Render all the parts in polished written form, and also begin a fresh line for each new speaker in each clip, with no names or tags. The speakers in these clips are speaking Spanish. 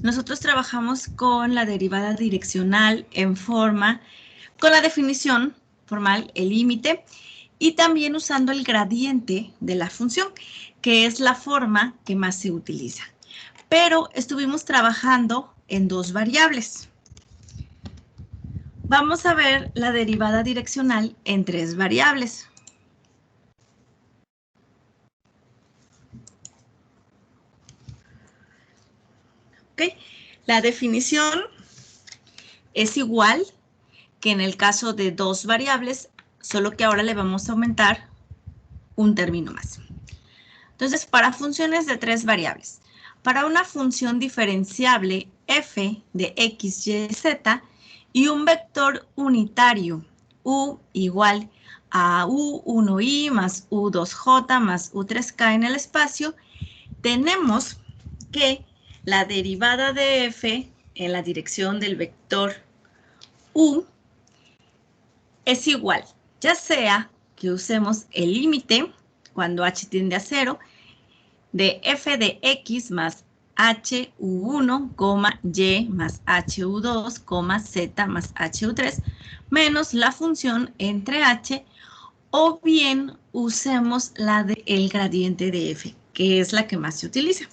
nosotros trabajamos con la derivada direccional en forma, con la definición formal, el límite, y también usando el gradiente de la función, que es la forma que más se utiliza. Pero estuvimos trabajando en dos variables. Vamos a ver la derivada direccional en tres variables. ¿Okay? La definición es igual que en el caso de dos variables, solo que ahora le vamos a aumentar un término más. Entonces, para funciones de tres variables, para una función diferenciable f de x, y, z y un vector unitario u igual a u1i más u2j más u3k en el espacio, tenemos que la derivada de f en la dirección del vector u es igual, ya sea que usemos el límite cuando h tiende a 0 de f de x más hu1, y más hu2, z más hu3 menos la función entre h, o bien usemos la del gradiente de f, que es la que más se utiliza.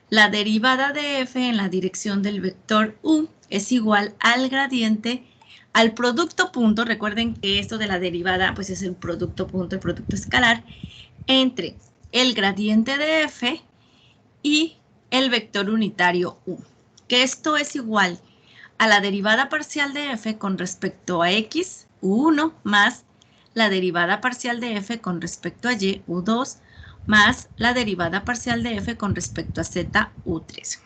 La derivada de f en la dirección del vector u es igual al gradiente, al producto punto. Recuerden que esto de la derivada pues es el producto punto, el producto escalar, entre el gradiente de f y el vector unitario u, que esto es igual a la derivada parcial de f con respecto a x, u1, más la derivada parcial de f con respecto a y, u2, más la derivada parcial de f con respecto a z, u3.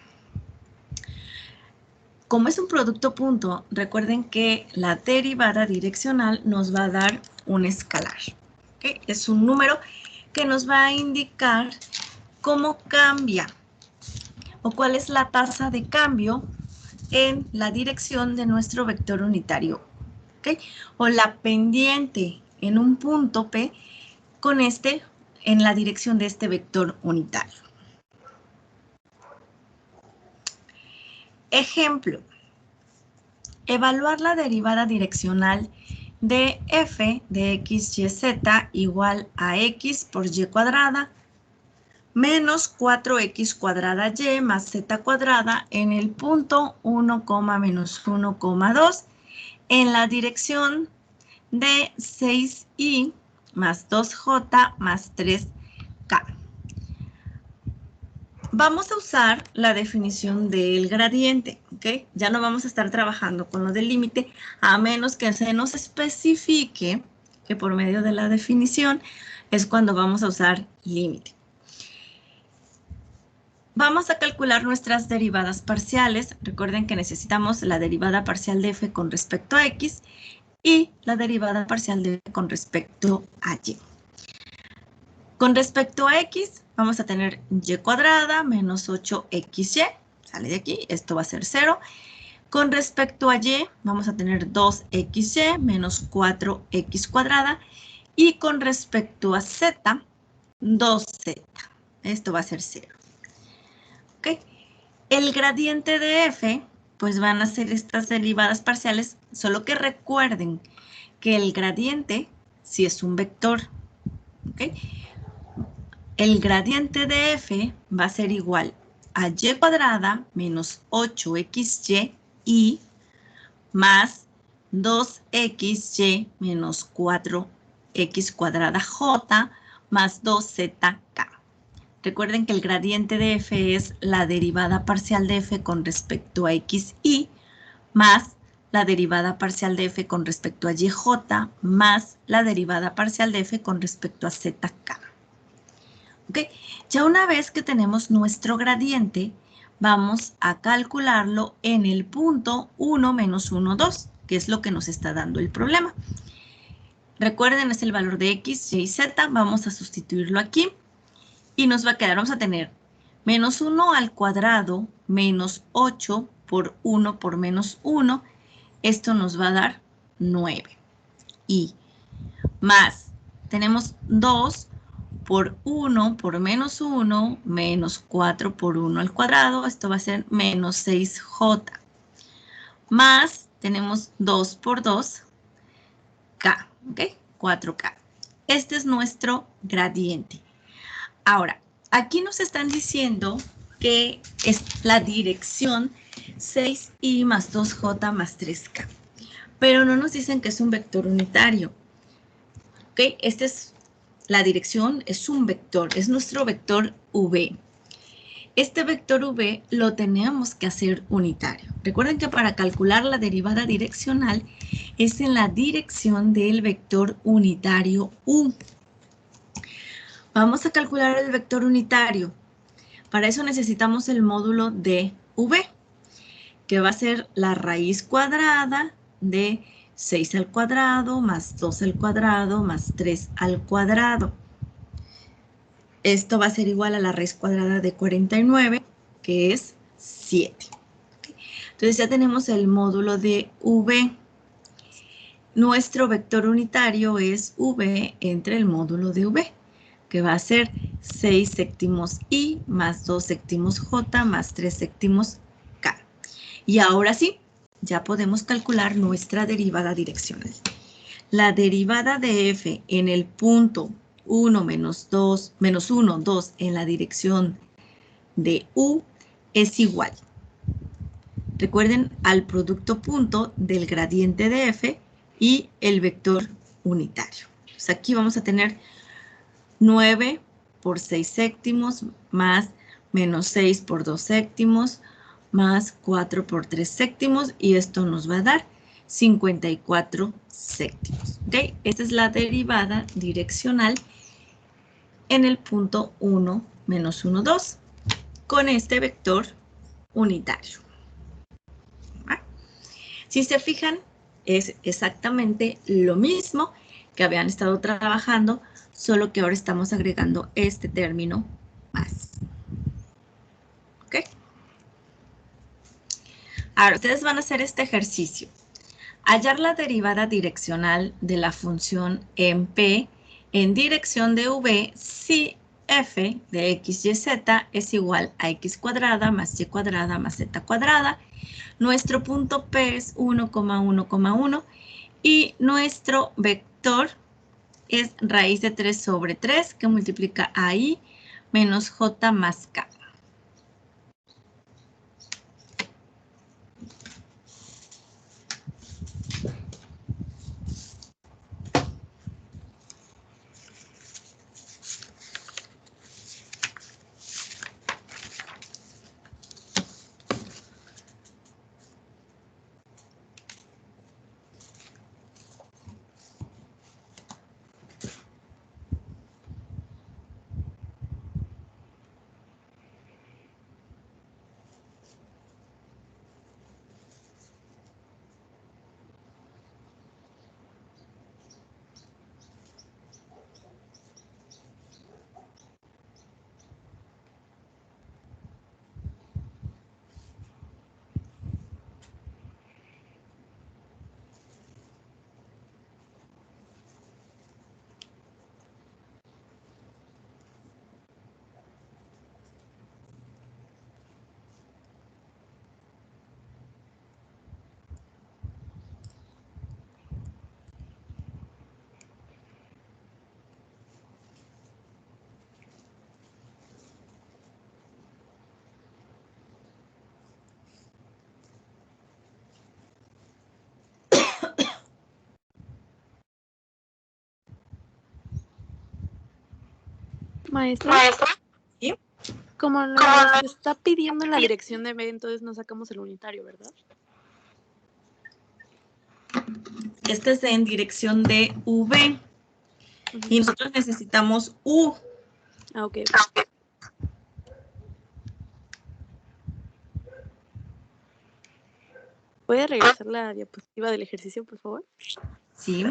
Como es un producto punto, recuerden que la derivada direccional nos va a dar un escalar. ¿Okay? Es un número que nos va a indicar cómo cambia o cuál es la tasa de cambio en la dirección de nuestro vector unitario. ¿Okay? O la pendiente en un punto P con en la dirección de este vector unitario. Ejemplo, evaluar la derivada direccional de f de x, y, z igual a x por y cuadrada menos 4x cuadrada y más z cuadrada en el punto 1, menos 1, 2 en la dirección de 6i más 2j más 3k. Vamos a usar la definición del gradiente, ¿ok? Ya no vamos a estar trabajando con lo del límite, a menos que se nos especifique que por medio de la definición es cuando vamos a usar límite. Vamos a calcular nuestras derivadas parciales. Recuerden que necesitamos la derivada parcial de f con respecto a x y la derivada parcial de f con respecto a y. Con respecto a x, vamos a tener y cuadrada menos 8xy. Sale de aquí, esto va a ser 0. Con respecto a y, vamos a tener 2xy menos 4x cuadrada. Y con respecto a z, 2z. Esto va a ser 0. ¿Ok? El gradiente de f, pues van a ser estas derivadas parciales, solo que recuerden que el gradiente, si es un vector, ¿ok? El gradiente de f va a ser igual a y cuadrada menos 8xy y más 2xy menos 4x cuadrada j más 2zk. Recuerden que el gradiente de f es la derivada parcial de f con respecto a xy más la derivada parcial de f con respecto a yj más la derivada parcial de f con respecto a zk. ¿Okay? Ya una vez que tenemos nuestro gradiente, vamos a calcularlo en el punto 1 menos 1, 2, que es lo que nos está dando el problema. Recuerden, es el valor de x, y, z. Vamos a sustituirlo aquí y nos va a quedar, vamos a tener menos 1 al cuadrado menos 8 por 1 por menos 1. Esto nos va a dar 9. Y más, tenemos 2 por 1 por menos 1, menos 4 por 1 al cuadrado, esto va a ser menos 6j. Más, tenemos 2 por 2, k, ¿ok? 4k. Este es nuestro gradiente. Ahora, aquí nos están diciendo que es la dirección 6i más 2j más 3k. Pero no nos dicen que es un vector unitario. ¿Ok? Esta es la dirección, es un vector, es nuestro vector v. Este vector v lo tenemos que hacer unitario. Recuerden que para calcular la derivada direccional es en la dirección del vector unitario u. Vamos a calcular el vector unitario. Para eso necesitamos el módulo de v, que va a ser la raíz cuadrada de 6 al cuadrado más 2 al cuadrado más 3 al cuadrado. Esto va a ser igual a la raíz cuadrada de 49, que es 7. Entonces ya tenemos el módulo de v. Nuestro vector unitario es v entre el módulo de v, que va a ser 6 séptimos i más 2 séptimos j más 3 séptimos k. Y ahora sí, ya podemos calcular nuestra derivada direccional. La derivada de f en el punto 1 menos 1, 2 en la dirección de u es igual. Recuerden al producto punto del gradiente de f y el vector unitario. Entonces aquí vamos a tener 9 por 6 séptimos más menos 6 por 2 séptimos más 4 por 3 séptimos y esto nos va a dar 54 séptimos. ¿Okay? Esta es la derivada direccional en el punto 1 menos 1, 2 con este vector unitario. ¿Va? Si se fijan, es exactamente lo mismo que habían estado trabajando, solo que ahora estamos agregando este término más. ¿Ok? Ahora, ustedes van a hacer este ejercicio. Hallar la derivada direccional de la función en P en dirección de V si f de x, y, z es igual a x cuadrada más y cuadrada más z cuadrada. Nuestro punto P es 1,1,1 y nuestro vector es raíz de 3 sobre 3 que multiplica a i menos j más k.
Maestra,
¿Sí?
como nos está pidiendo la dirección de B, entonces no sacamos el unitario, ¿verdad?
Este es en dirección de V. Y nosotros necesitamos U.
Ah, ok. ¿Puede regresar la diapositiva del ejercicio, por favor?
¿Sí?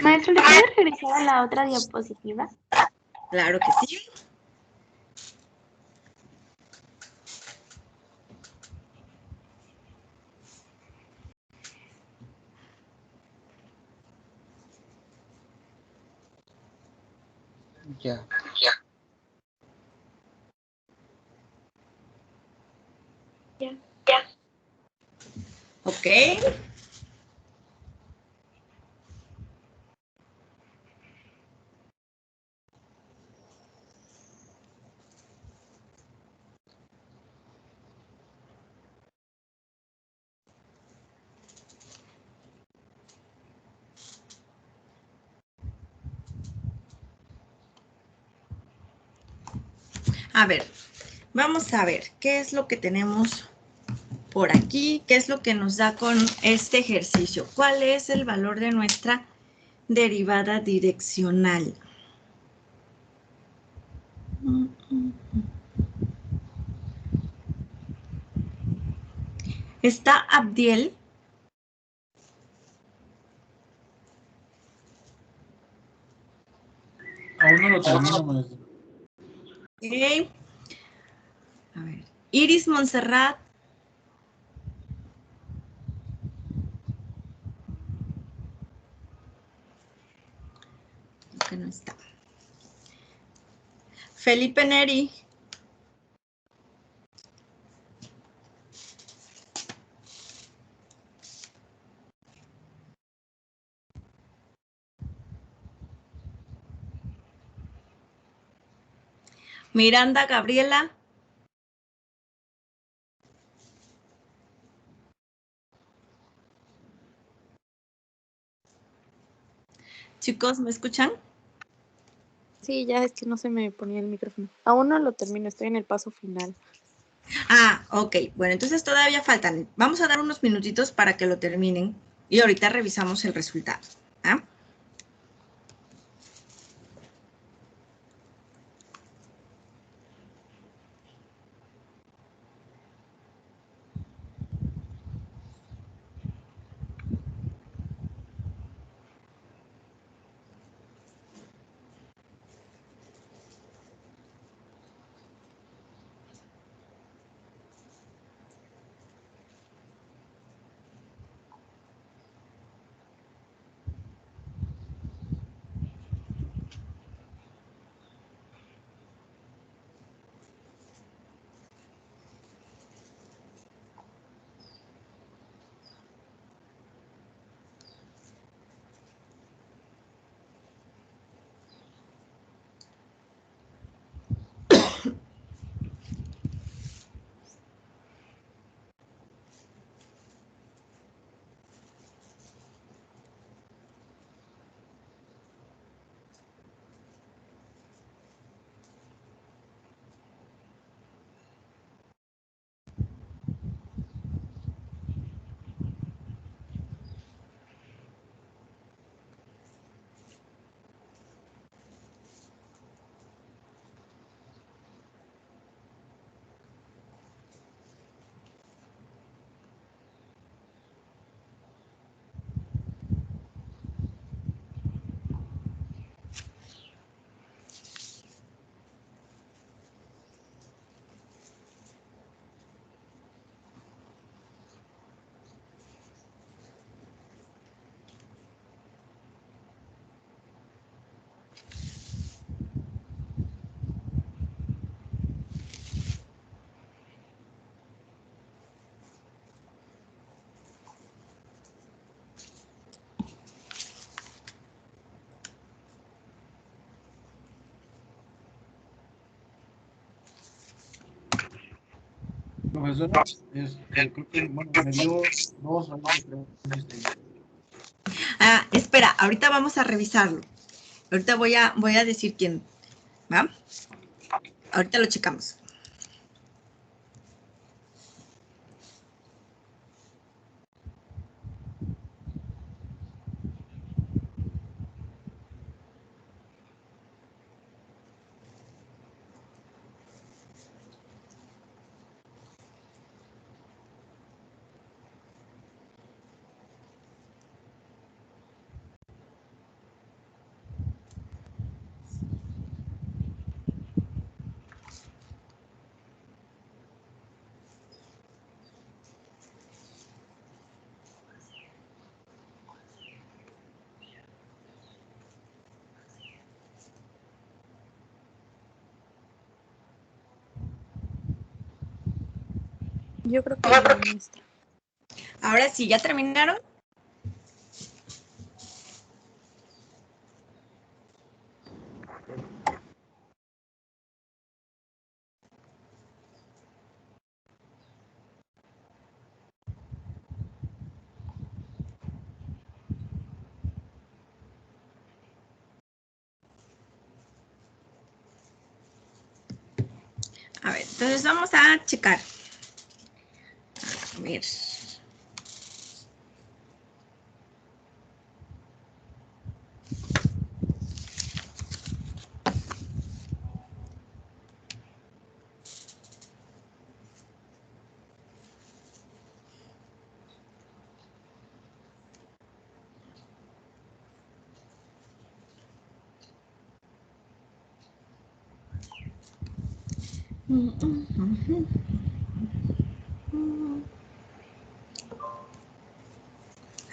Maestro, ¿le puede regresar a la otra diapositiva?
Claro que sí.
Ya.
Ya.
Ok. A ver, vamos a ver qué es lo que tenemos por aquí, qué es lo que nos da con este ejercicio. ¿Cuál es el valor de nuestra derivada direccional? ¿Está Abdiel?
Aún no lo termino, maestro.
Ok. A ver, Iris Montserrat. Que no está. Felipe Neri. Miranda Gabriela. Chicos, ¿me escuchan?
Sí, ya es que no se me ponía el micrófono. Aún no lo termino, estoy en el paso final.
Ah, ok. Bueno, entonces todavía faltan. Vamos a dar unos minutitos para que lo terminen y ahorita revisamos el resultado. ¿Ah?
Profesora, creo que, bueno, me dio dos ahí, creo,
Ah, espera, ahorita vamos a revisarlo. Ahorita voy a decir quién. ¿Va? Ahorita lo checamos.
Yo creo que ya, maestra.
Ahora sí, ¿ya terminaron? A ver, entonces vamos a checar. A ver.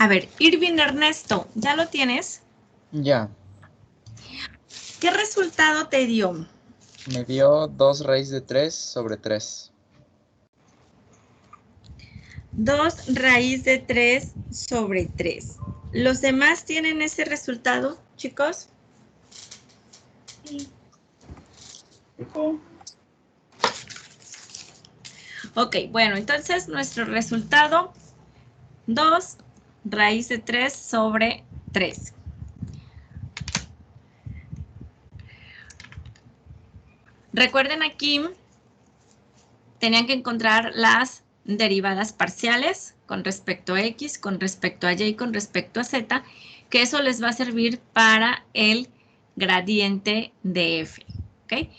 A ver, Irving Ernesto, ¿ya lo tienes?
Ya,
¿Qué resultado te dio?
me dio 2 raíz de 3 sobre 3.
2 raíz de 3 sobre 3. ¿Los demás tienen ese resultado, chicos?
Sí.
Ok, bueno, entonces nuestro resultado, 2 raíz de 3 sobre 3. Recuerden aquí, tenían que encontrar las derivadas parciales con respecto a X, con respecto a Y y con respecto a Z, que eso les va a servir para el gradiente de F, ¿ok?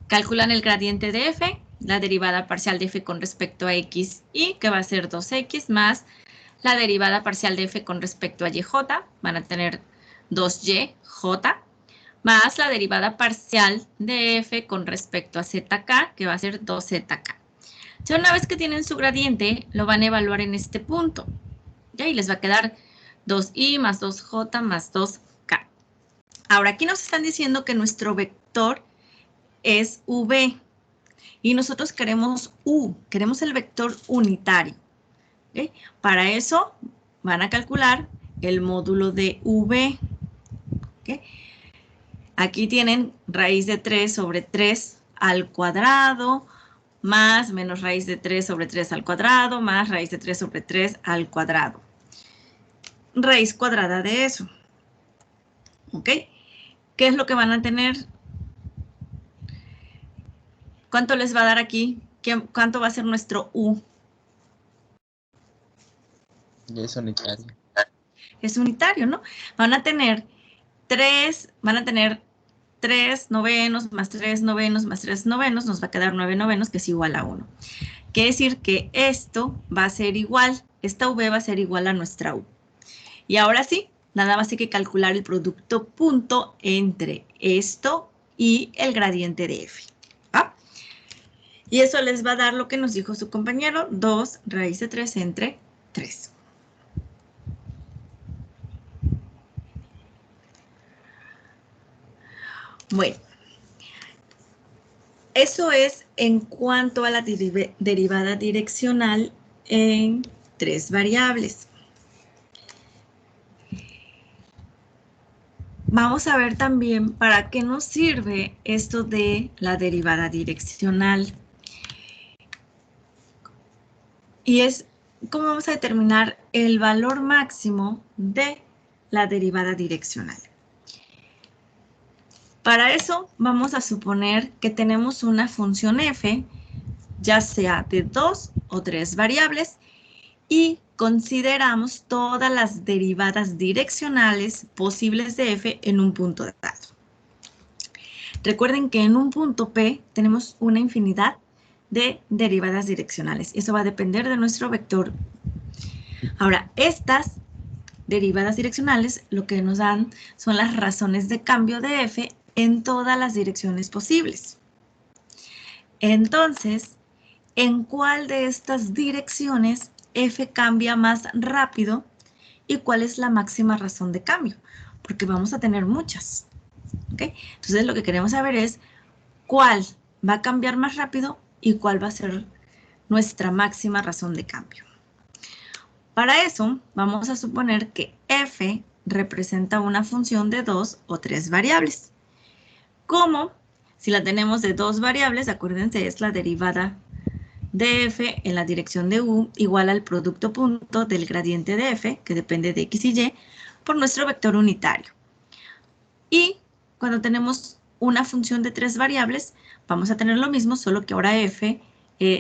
Calculan el gradiente de F, la derivada parcial de F con respecto a X y, que va a ser 2X, más la derivada parcial de F con respecto a YJ, van a tener 2YJ, más la derivada parcial de F con respecto a ZK, que va a ser 2ZK. Ya una vez que tienen su gradiente, lo van a evaluar en este punto. ¿Ya? Y les va a quedar 2i más 2j más 2k. Ahora, aquí nos están diciendo que nuestro vector es v. Y nosotros queremos u, queremos el vector unitario. ¿Okay? Para eso van a calcular el módulo de v. ¿Okay? Aquí tienen raíz de 3 sobre 3 al cuadrado, más menos raíz de 3 sobre 3 al cuadrado, más raíz de 3 sobre 3 al cuadrado. Raíz cuadrada de eso. ¿Ok? ¿Qué es lo que van a tener? ¿Cuánto les va a dar aquí? ¿Cuánto va a ser nuestro u?
Y es unitario.
Es unitario, ¿no? Van a tener 3 novenos más 3 novenos más 3 novenos, nos va a quedar 9 novenos, que es igual a 1. Quiere decir que esto va a ser igual, esta v va a ser igual a nuestra u. Y ahora sí, nada más hay que calcular el producto punto entre esto y el gradiente de f. ¿Ah? Y eso les va a dar lo que nos dijo su compañero, 2 raíz de 3 entre 3. Bueno, eso es en cuanto a la derivada direccional en 3 variables. Vamos a ver también para qué nos sirve esto de la derivada direccional. Y es cómo vamos a determinar el valor máximo de la derivada direccional. Para eso vamos a suponer que tenemos una función f, ya sea de 2 o 3 variables, y consideramos todas las derivadas direccionales posibles de f en un punto dado. Recuerden que en un punto P tenemos una infinidad de derivadas direccionales. Eso va a depender de nuestro vector. Ahora, estas derivadas direccionales lo que nos dan son las razones de cambio de f en todas las direcciones posibles. Entonces, ¿en cuál de estas direcciones f cambia más rápido y cuál es la máxima razón de cambio? Porque vamos a tener muchas. ¿Okay? Entonces, lo que queremos saber es cuál va a cambiar más rápido y cuál va a ser nuestra máxima razón de cambio. Para eso, vamos a suponer que f representa una función de 2 o 3 variables. Como si la tenemos de 2 variables, acuérdense, es la derivada de f en la dirección de u igual al producto punto del gradiente de f, que depende de x y y, por nuestro vector unitario. Y cuando tenemos una función de 3 variables, vamos a tener lo mismo, solo que ahora f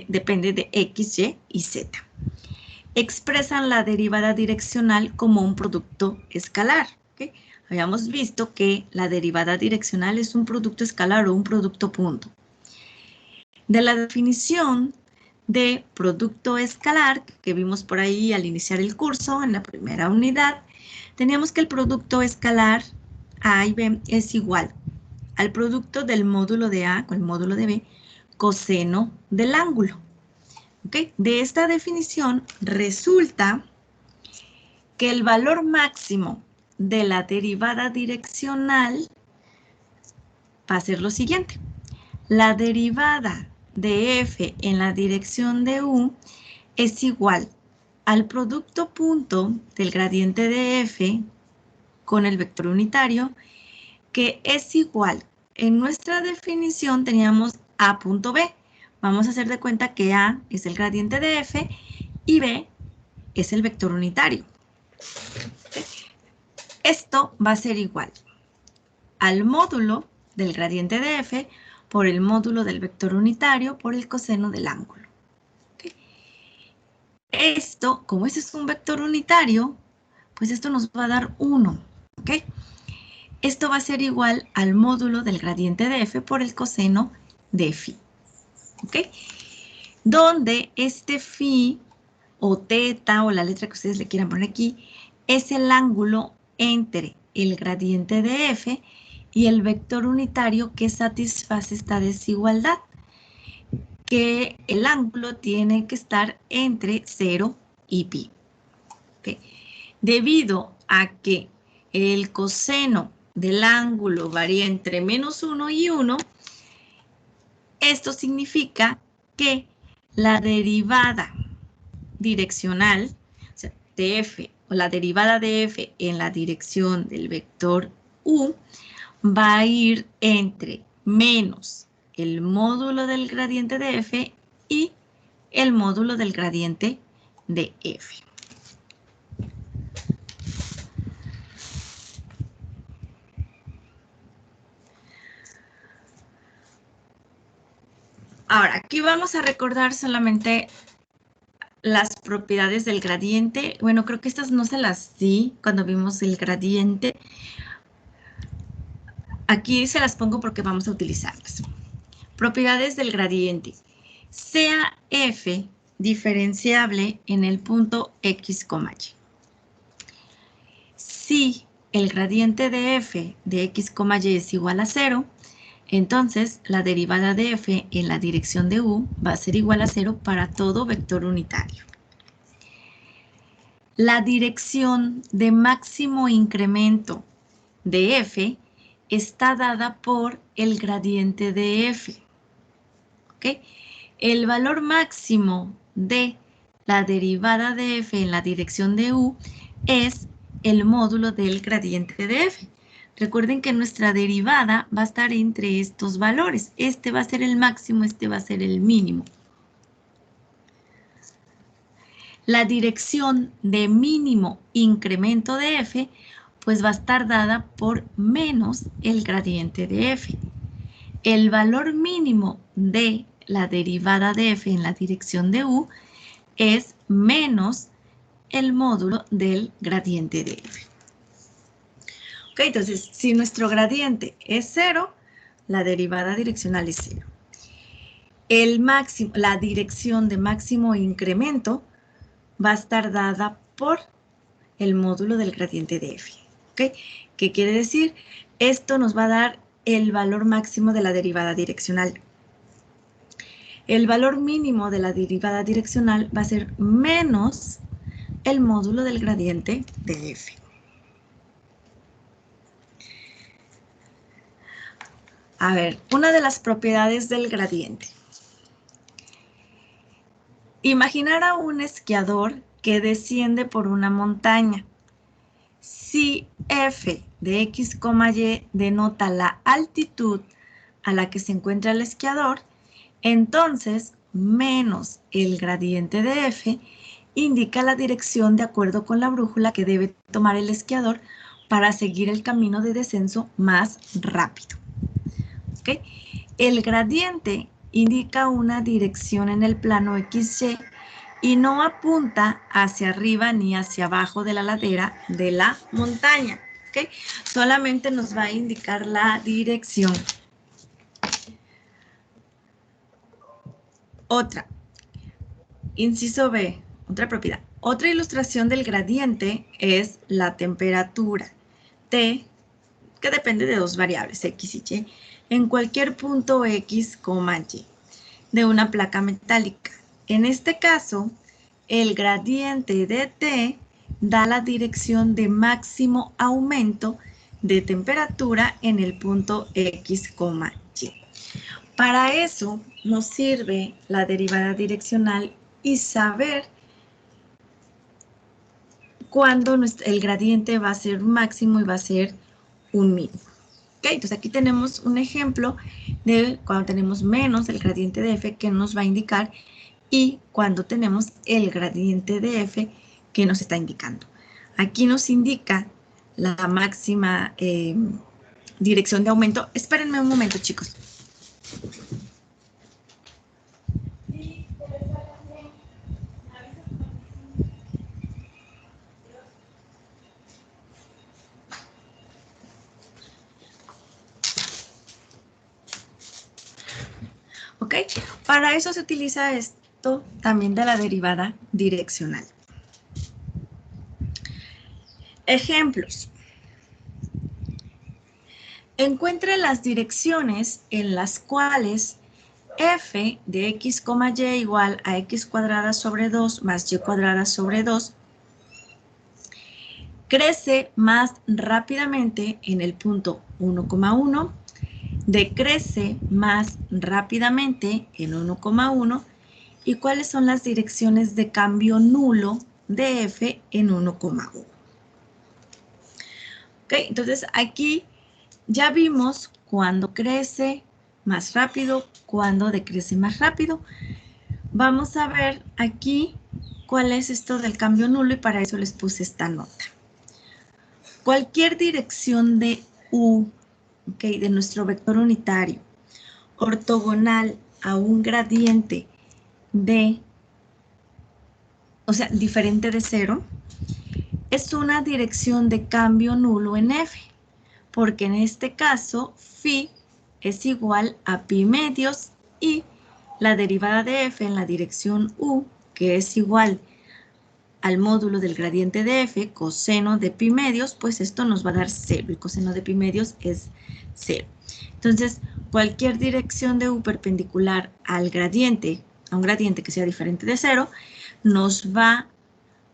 depende de x, y y z. Expresan la derivada direccional como un producto escalar. ¿Okay? Habíamos visto que la derivada direccional es un producto escalar o un producto punto. De la definición de producto escalar que vimos por ahí al iniciar el curso, en la primera unidad, teníamos que el producto escalar A y B es igual al producto del módulo de A con el módulo de B coseno del ángulo. ¿Okay? De esta definición resulta que el valor máximo de la derivada direccional va a ser lo siguiente. La derivada de f en la dirección de u es igual al producto punto del gradiente de f con el vector unitario, que es igual. En nuestra definición teníamos a punto b. Vamos a hacer de cuenta que a es el gradiente de f y b es el vector unitario. Esto va a ser igual al módulo del gradiente de f por el módulo del vector unitario por el coseno del ángulo. ¿Okay? Esto, como este es un vector unitario, pues esto nos va a dar 1. ¿Okay? Esto va a ser igual al módulo del gradiente de f por el coseno de phi. ¿Okay? Donde este phi o teta o la letra que ustedes le quieran poner aquí es el ángulo entre el gradiente de f y el vector unitario que satisface esta desigualdad, que el ángulo tiene que estar entre 0 y pi. ¿Okay? Debido a que el coseno del ángulo varía entre -1 y 1, esto significa que la derivada direccional, o sea, de f, o la derivada de f en la dirección del vector u, va a ir entre menos el módulo del gradiente de f y el módulo del gradiente de f. Ahora, aquí vamos a recordar solamente las propiedades del gradiente. Bueno, creo que estas no se las di cuando vimos el gradiente. Aquí se las pongo porque vamos a utilizarlas. Propiedades del gradiente. Sea f diferenciable en el punto x, y. Si el gradiente de f de x, y es igual a 0, entonces la derivada de f en la dirección de u va a ser igual a 0 para todo vector unitario. La dirección de máximo incremento de f está dada por el gradiente de f. ¿Okay? El valor máximo de la derivada de f en la dirección de u es el módulo del gradiente de f. Recuerden que nuestra derivada va a estar entre estos valores. Este va a ser el máximo, este va a ser el mínimo. La dirección de mínimo incremento de f, pues va a estar dada por menos el gradiente de f. El valor mínimo de la derivada de f en la dirección de u es menos el módulo del gradiente de f. Ok, entonces, si nuestro gradiente es 0, la derivada direccional es 0. La dirección de máximo incremento va a estar dada por el módulo del gradiente de f. ¿Okay? ¿Qué quiere decir? Esto nos va a dar el valor máximo de la derivada direccional. El valor mínimo de la derivada direccional va a ser menos el módulo del gradiente de f. A ver, una de las propiedades del gradiente. Imaginar a un esquiador que desciende por una montaña. Si f de x, y denota la altitud a la que se encuentra el esquiador, entonces menos el gradiente de f indica la dirección de acuerdo con la brújula que debe tomar el esquiador para seguir el camino de descenso más rápido. ¿Okay? El gradiente indica una dirección en el plano XY y no apunta hacia arriba ni hacia abajo de la ladera de la montaña. ¿Okay? Solamente nos va a indicar la dirección. Otra, inciso B, otra propiedad. Otra ilustración del gradiente es la temperatura T, que depende de dos variables, X y Y, en cualquier punto X, Y, de una placa metálica. En este caso, el gradiente de T da la dirección de máximo aumento de temperatura en el punto X, Y. Para eso nos sirve la derivada direccional y saber cuándo el gradiente va a ser un máximo y va a ser un mínimo. ¿Okay? Entonces aquí tenemos un ejemplo de cuando tenemos menos el gradiente de f que nos va a indicar y cuando tenemos el gradiente de f que nos está indicando. Aquí nos indica la máxima dirección de aumento. Espérenme un momento, chicos. ¿Ok? Para eso se utiliza esto también de la derivada direccional. Ejemplos. Encuentre las direcciones en las cuales f de x, y igual a x cuadrada sobre 2 más y cuadrada sobre 2 crece más rápidamente en el punto 1,1, decrece más rápidamente en 1,1 y cuáles son las direcciones de cambio nulo de f en 1,1. ¿Ok? Entonces aquí ya vimos cuándo crece más rápido, cuándo decrece más rápido. Vamos a ver aquí cuál es esto del cambio nulo y para eso les puse esta nota. Cualquier dirección de u, ¿okay? De nuestro vector unitario, ortogonal a un gradiente de, o sea, diferente de 0, es una dirección de cambio nulo en f, porque en este caso phi es igual a pi medios y la derivada de f en la dirección u, que es igual al módulo del gradiente de f, coseno de pi medios, pues esto nos va a dar 0 y coseno de pi medios es 0. Entonces, cualquier dirección de u perpendicular al gradiente, a un gradiente que sea diferente de 0, nos va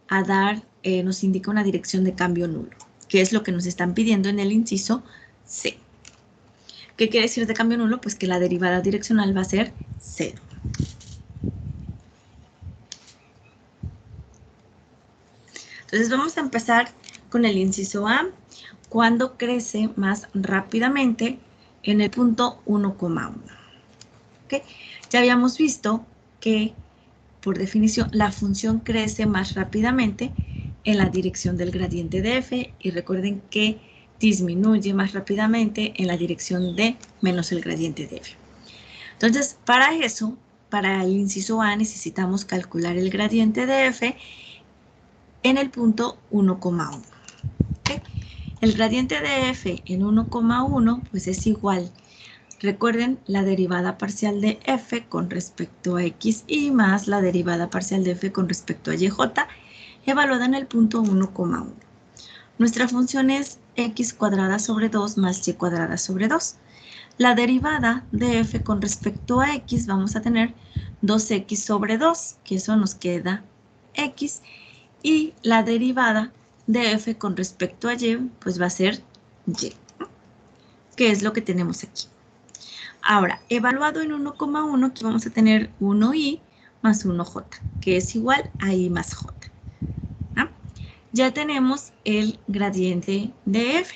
a dar, nos indica una dirección de cambio nulo, que es lo que nos están pidiendo en el inciso C. ¿Qué quiere decir de cambio nulo? Pues que la derivada direccional va a ser 0. Entonces vamos a empezar con el inciso A, cuando crece más rápidamente en el punto 1,1. ¿Okay? Ya habíamos visto que, por definición, la función crece más rápidamente en la dirección del gradiente de f y recuerden que disminuye más rápidamente en la dirección de menos el gradiente de f. Entonces, para eso, para el inciso A necesitamos calcular el gradiente de f en el punto 1,1. ¿Okay? El gradiente de f en 1,1 pues es igual, recuerden, la derivada parcial de f con respecto a xy más la derivada parcial de f con respecto a yj, evaluada en el punto 1,1. Nuestra función es x cuadrada sobre 2 más y cuadrada sobre 2. La derivada de f con respecto a x vamos a tener 2x sobre 2, que eso nos queda x, y la derivada de f con respecto a y, pues va a ser y, que es lo que tenemos aquí. Ahora, evaluado en 1,1, aquí vamos a tener 1y más 1j, que es igual a I más j. ¿Ah? Ya tenemos el gradiente de f.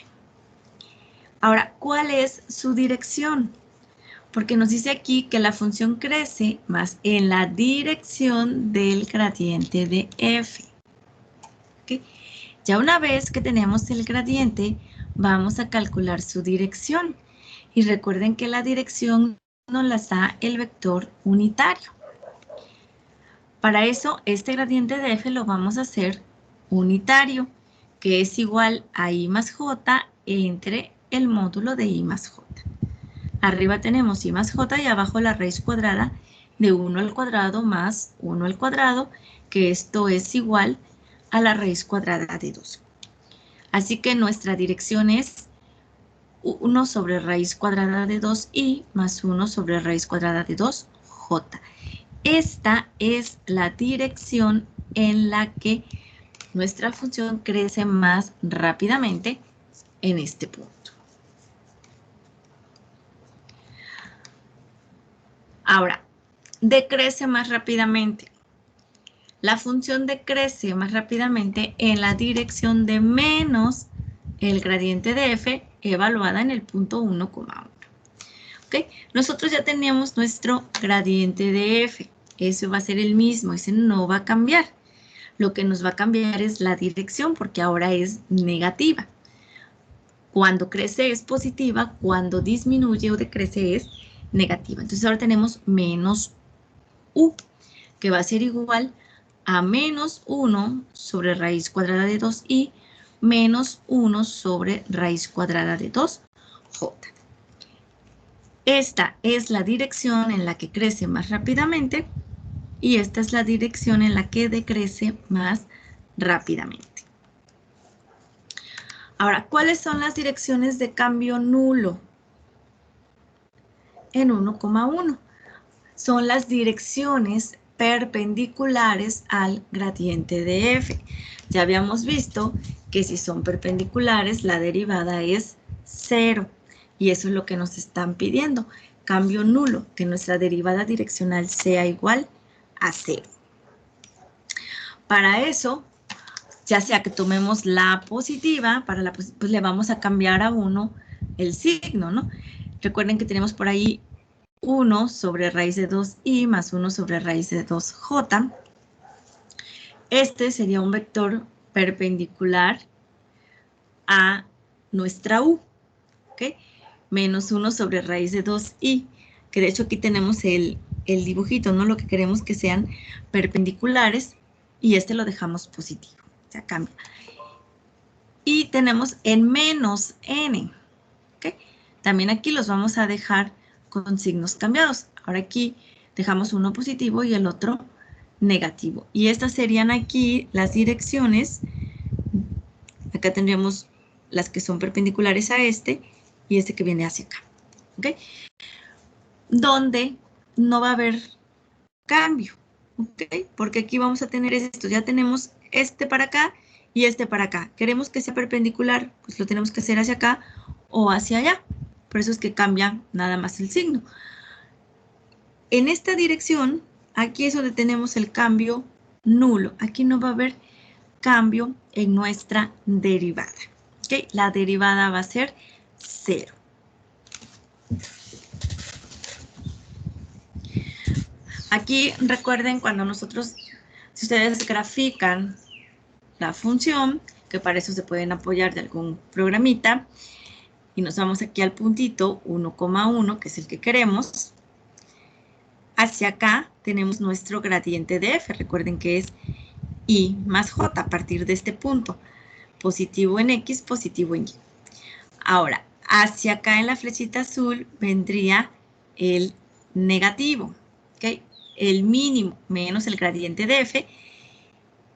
Ahora, ¿cuál es su dirección? Porque nos dice aquí que la función crece más en la dirección del gradiente de f. ¿Okay? Ya una vez que tenemos el gradiente, vamos a calcular su dirección. Y recuerden que la dirección nos la da el vector unitario. Para eso, este gradiente de f lo vamos a hacer unitario, que es igual a I más j entre el módulo de I más j. Arriba tenemos I más j y abajo la raíz cuadrada de 1 al cuadrado más 1 al cuadrado, que esto es igual a la raíz cuadrada de 2. Así que nuestra dirección es 1 sobre raíz cuadrada de 2i más 1 sobre raíz cuadrada de 2j. Esta es la dirección en la que nuestra función crece más rápidamente en este punto. Ahora, decrece más rápidamente. La función decrece más rápidamente en la dirección de menos el gradiente de f evaluada en el punto 1,1. ¿Okay? Nosotros ya teníamos nuestro gradiente de f. Eso va a ser el mismo, ese no va a cambiar. Lo que nos va a cambiar es la dirección porque ahora es negativa. Cuando crece es positiva, cuando disminuye o decrece es negativa. Entonces ahora tenemos menos u, que va a ser igual a menos 1 sobre raíz cuadrada de 2i menos 1 sobre raíz cuadrada de 2j. Esta es la dirección en la que crece más rápidamente y esta es la dirección en la que decrece más rápidamente. Ahora, ¿cuáles son las direcciones de cambio nulo? En 1,1. Son las direcciones perpendiculares al gradiente de f. Ya habíamos visto que si son perpendiculares, la derivada es 0. Y eso es lo que nos están pidiendo. Cambio nulo, que nuestra derivada direccional sea igual a 0. Para eso, ya sea que tomemos la positiva, pues le vamos a cambiar a 1 el signo, ¿no? Recuerden que tenemos por ahí 1 sobre raíz de 2i más 1 sobre raíz de 2j. Este sería un vector perpendicular a nuestra u, ¿ok? Menos 1 sobre raíz de 2i, que de hecho aquí tenemos el dibujito, ¿no? Lo que queremos que sean perpendiculares y este lo dejamos positivo, o sea, cambia. Y tenemos en menos n, ¿ok? También aquí los vamos a dejar con signos cambiados. Ahora aquí dejamos uno positivo y el otro negativo. Y estas serían aquí las direcciones. Acá tendríamos las que son perpendiculares a este y este que viene hacia acá. ¿Ok? Donde no va a haber cambio. ¿Ok? Porque aquí vamos a tener esto. Ya tenemos este para acá y este para acá. Queremos que sea perpendicular, pues lo tenemos que hacer hacia acá o hacia allá. Por eso es que cambia nada más el signo. En esta dirección, aquí es donde tenemos el cambio nulo. Aquí no va a haber cambio en nuestra derivada. ¿Okay? La derivada va a ser 0. Aquí recuerden cuando nosotros, si ustedes grafican la función, que para eso se pueden apoyar de algún programita, y nos vamos aquí al puntito 1,1, que es el que queremos. Hacia acá tenemos nuestro gradiente de f. Recuerden que es I más j a partir de este punto. Positivo en x, positivo en y. Ahora, hacia acá en la flechita azul vendría el negativo, ¿ok? El mínimo menos el gradiente de f.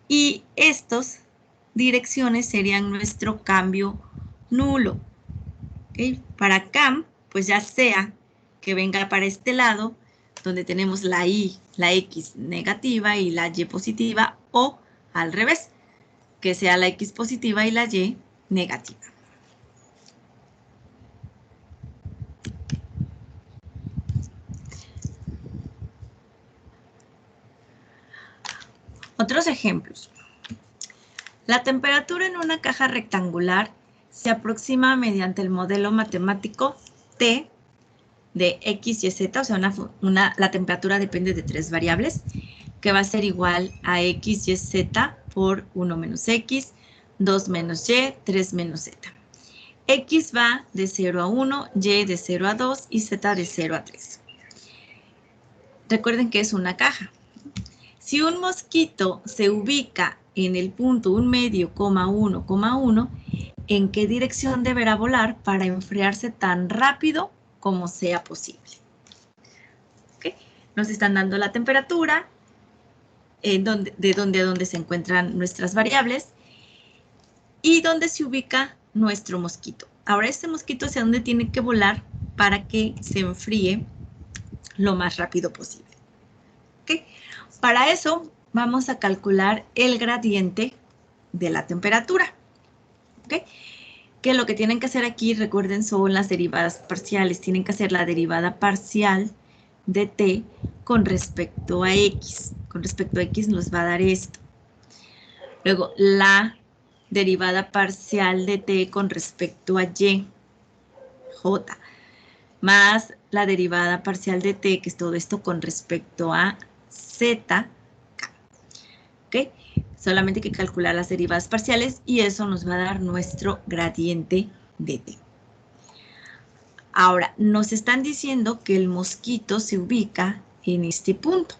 Y estas direcciones serían nuestro cambio nulo. ¿Okay? Para acá, pues ya sea que venga para este lado, donde tenemos la y, la x negativa y la y positiva, o al revés, que sea la x positiva y la y negativa. Otros ejemplos. La temperatura en una caja rectangular se aproxima mediante el modelo matemático T de X, Y, Z, o sea, la temperatura depende de 3 variables, que va a ser igual a X, Y, Z por 1 menos X, 2 menos Y, 3 menos Z. X va de 0 a 1, Y de 0 a 2 y Z de 0 a 3. Recuerden que es una caja. Si un mosquito se ubica en el punto 1 medio, 1, 1, ¿en qué dirección deberá volar para enfriarse tan rápido como sea posible? ¿Okay? Nos están dando la temperatura, de dónde a dónde se encuentran nuestras variables y dónde se ubica nuestro mosquito. Ahora, este mosquito hacia dónde tiene que volar para que se enfríe lo más rápido posible. ¿Okay? Para eso, vamos a calcular el gradiente de la temperatura. ¿Okay? Que lo que tienen que hacer aquí, recuerden, son las derivadas parciales. Tienen que hacer la derivada parcial de t con respecto a x. Con respecto a x nos va a dar esto. Luego, la derivada parcial de t con respecto a y, j, más la derivada parcial de t, que es todo esto con respecto a z, k. ¿Ok? Solamente hay que calcular las derivadas parciales y eso nos va a dar nuestro gradiente de t. Ahora, nos están diciendo que el mosquito se ubica en este punto.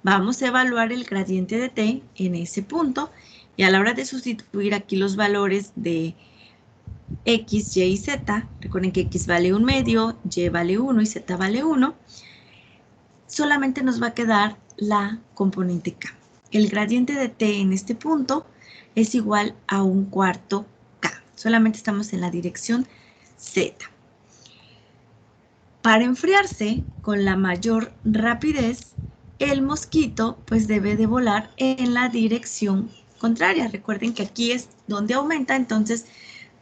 Vamos a evaluar el gradiente de t en ese punto y a la hora de sustituir aquí los valores de x, y y z, recuerden que x vale 1 medio, y vale 1 y z vale 1, solamente nos va a quedar la componente k. El gradiente de t en este punto es igual a 1/4 k. Solamente estamos en la dirección z. Para enfriarse con la mayor rapidez, el mosquito pues debe de volar en la dirección contraria. Recuerden que aquí es donde aumenta, entonces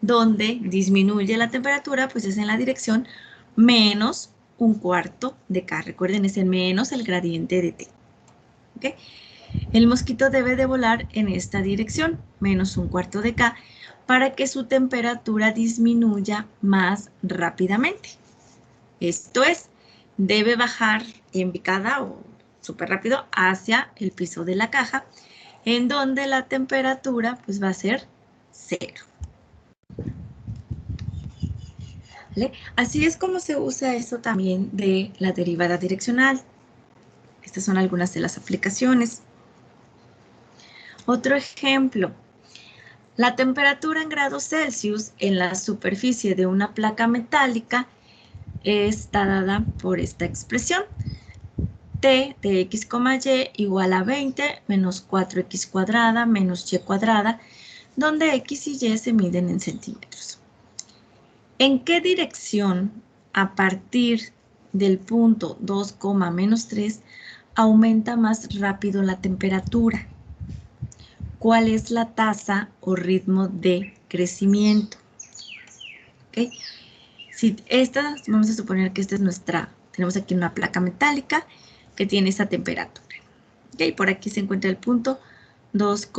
donde disminuye la temperatura pues es en la dirección menos 1/4 de k. Recuerden, es el menos el gradiente de t. ¿Okay? El mosquito debe de volar en esta dirección, menos 1/4 de k, para que su temperatura disminuya más rápidamente. Esto es, debe bajar en picada o súper rápido hacia el piso de la caja, en donde la temperatura pues va a ser 0. ¿Vale? Así es como se usa eso también de la derivada direccional. Estas son algunas de las aplicaciones. Otro ejemplo. La temperatura en grados Celsius en la superficie de una placa metálica está dada por esta expresión. T de x, y igual a 20 menos 4x cuadrada menos y cuadrada, donde x y y se miden en centímetros. ¿En qué dirección a partir del punto 2, menos 3 aumenta más rápido la temperatura? ¿Cuál es la tasa o ritmo de crecimiento? ¿Okay? Si esta, vamos a suponer que esta es nuestra, tenemos aquí una placa metálica que tiene esa temperatura. ¿Okay? Por aquí se encuentra el punto 2,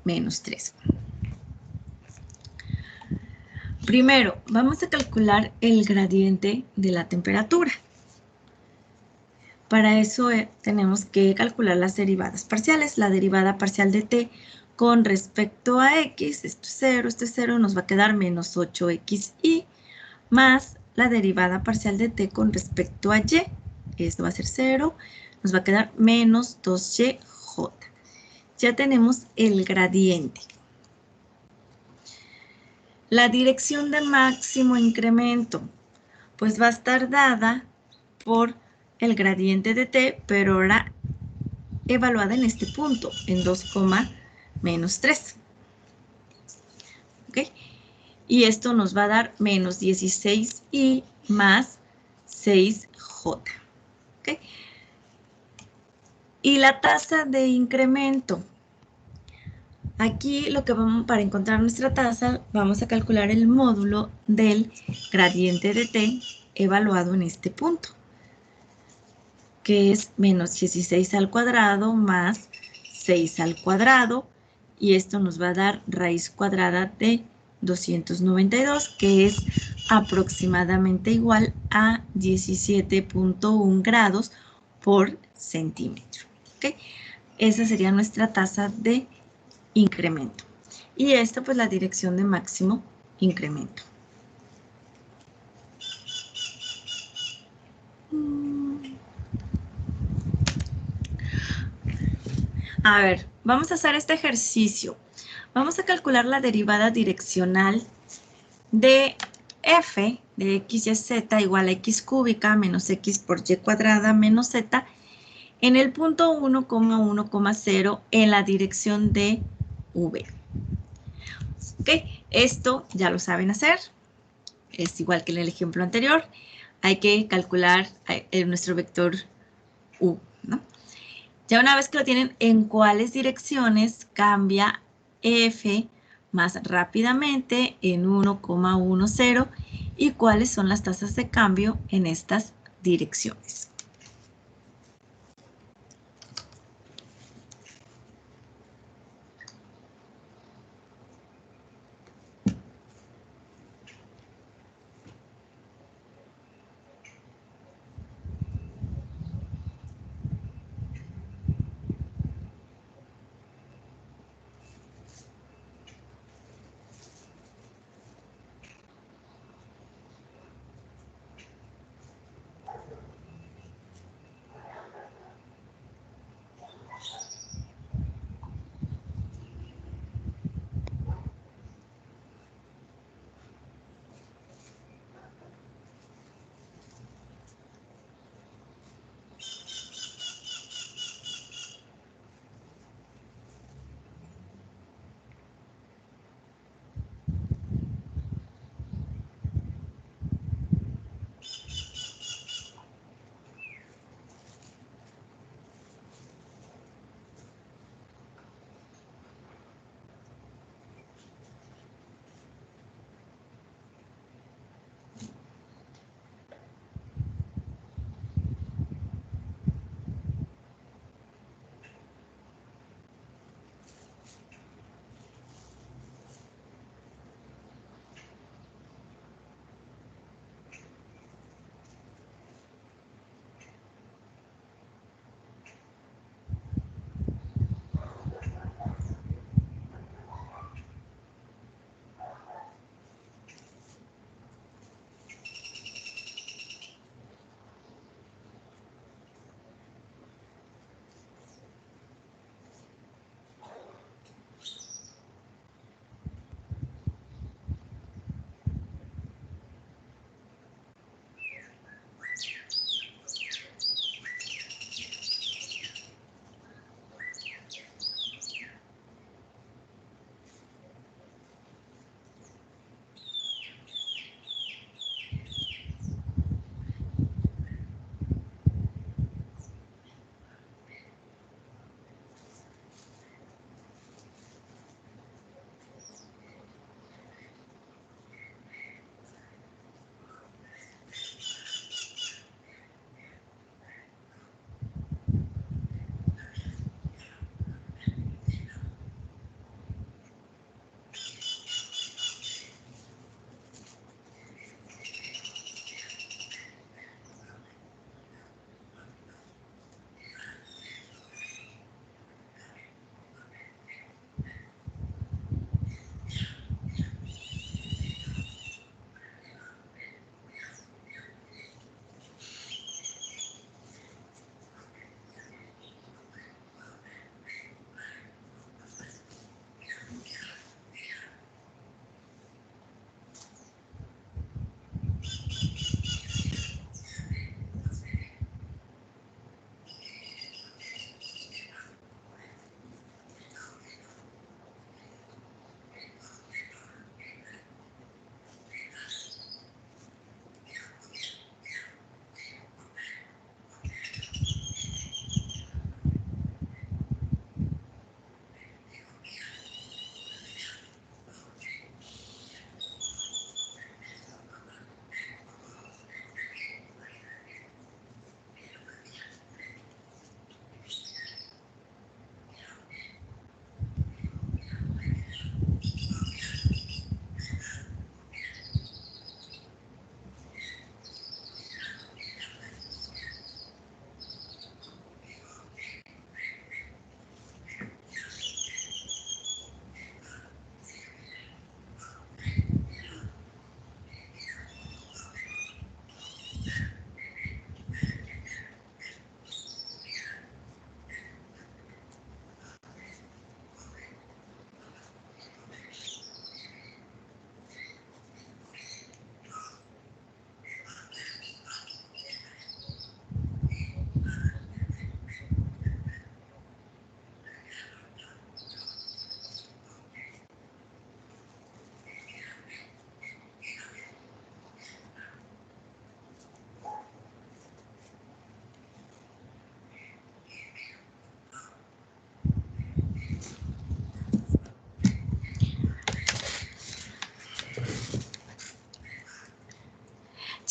menos 3. Primero, vamos a calcular el gradiente de la temperatura. Para eso tenemos que calcular las derivadas parciales. La derivada parcial de t con respecto a x, esto es 0, nos va a quedar menos 8xy, más la derivada parcial de t con respecto a y, esto va a ser 0, nos va a quedar menos 2yj. Ya tenemos el gradiente. La dirección de máximo incremento, pues va a estar dada por el gradiente de t, pero ahora evaluada en este punto, en 2, menos 3. ¿Ok? Y esto nos va a dar menos 16y más 6j. ¿Ok? Y la tasa de incremento. Aquí lo que vamos, para encontrar nuestra tasa, vamos a calcular el módulo del gradiente de t evaluado en este punto, que es menos 16 al cuadrado más 6 al cuadrado y esto nos va a dar raíz cuadrada de 292, que es aproximadamente igual a 17.1 grados por centímetro. ¿Okay? Esa sería nuestra tasa de incremento. Y esta pues la dirección de máximo incremento. A ver, vamos a hacer este ejercicio. Vamos a calcular la derivada direccional de f de x y z igual a x cúbica menos x por y cuadrada menos z en el punto 1,1,0 en la dirección de v. ¿Ok? Esto ya lo saben hacer. Es igual que en el ejemplo anterior. Hay que calcular nuestro vector u, ¿no? Ya una vez que lo tienen, ¿en cuáles direcciones cambia f más rápidamente en 1,10 y cuáles son las tasas de cambio en estas direcciones?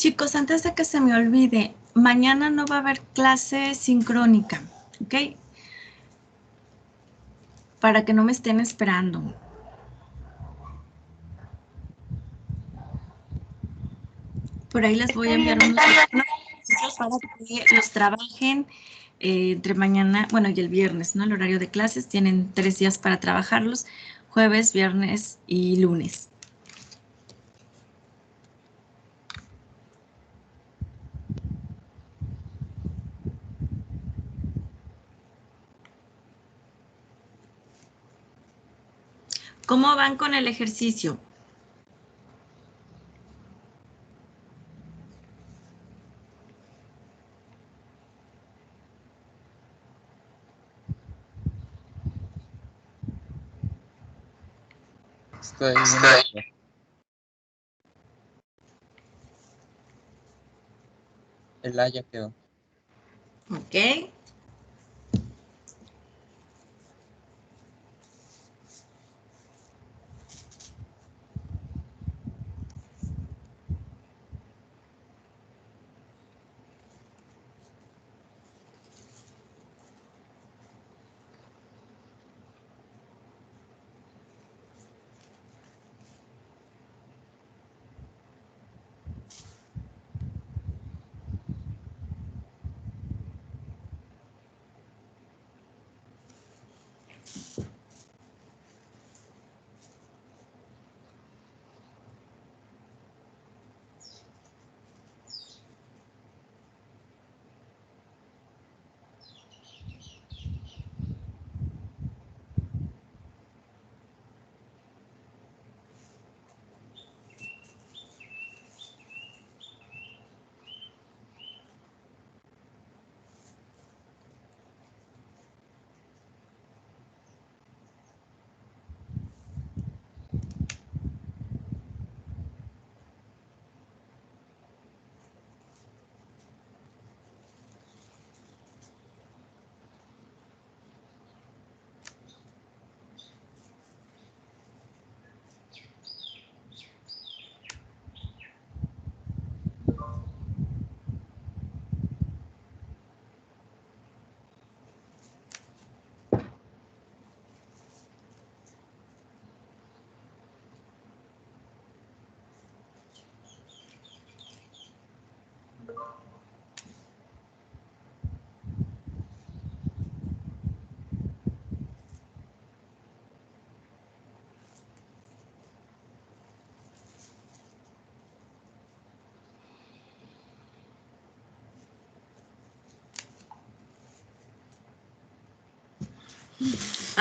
Chicos, antes de que se me olvide, mañana no va a haber clase sincrónica, ¿ok? Para que no me estén esperando. Por ahí les voy a enviar unos ejercicios para que los trabajen entre mañana, bueno, y el viernes, ¿no? El horario de clases, tienen 3 días para trabajarlos, jueves, viernes y lunes. ¿Cómo van con el ejercicio?
Estoy viendo. El A ya quedó.
Ok.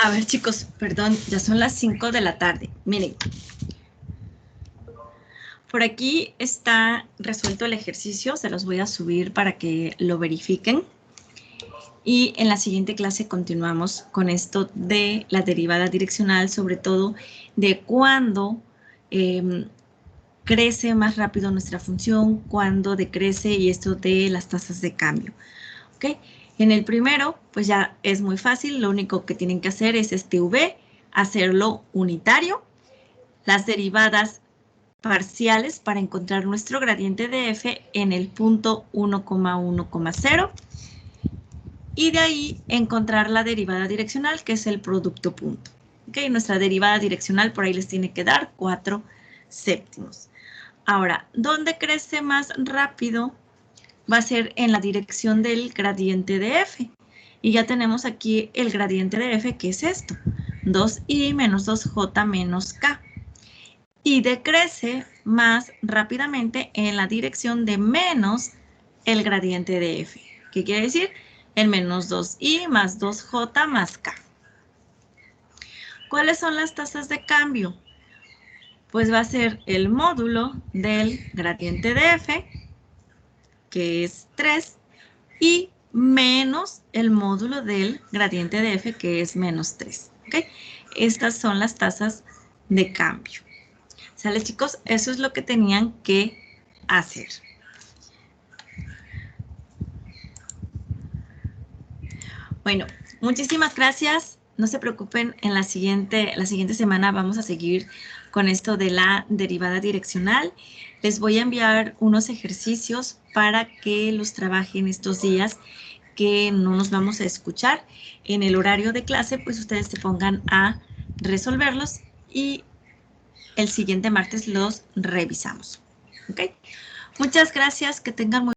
A ver, chicos, perdón, ya son las 5 de la tarde. Miren, por aquí está resuelto el ejercicio, se los voy a subir para que lo verifiquen. Y en la siguiente clase continuamos con esto de la derivada direccional, sobre todo de cuándo crece más rápido nuestra función, cuándo decrece y esto de las tasas de cambio. ¿Ok? En el primero, pues ya es muy fácil, lo único que tienen que hacer es este V, hacerlo unitario, las derivadas parciales para encontrar nuestro gradiente de f en el punto 1,1,0 y de ahí encontrar la derivada direccional, que es el producto punto. ¿Ok? Nuestra derivada direccional por ahí les tiene que dar 4 séptimos. Ahora, ¿dónde crece más rápido? Va a ser en la dirección del gradiente de f. Y ya tenemos aquí el gradiente de f, que es esto, 2i menos 2j menos k. Y decrece más rápidamente en la dirección de menos el gradiente de f. ¿Qué quiere decir? El menos 2i más 2j más k. ¿Cuáles son las tasas de cambio? Pues va a ser el módulo del gradiente de f, que es 3, y menos el módulo del gradiente de f, que es menos 3. ¿Okay? Estas son las tasas de cambio. ¿Sale, chicos? Eso es lo que tenían que hacer. Bueno, muchísimas gracias. no se preocupen, en la siguiente semana vamos a seguir con esto de la derivada direccional. Les voy a enviar unos ejercicios para que los trabajen estos días que no nos vamos a escuchar. En el horario de clase, pues ustedes se pongan a resolverlos y el siguiente martes los revisamos. ¿Ok? Muchas gracias, que tengan muy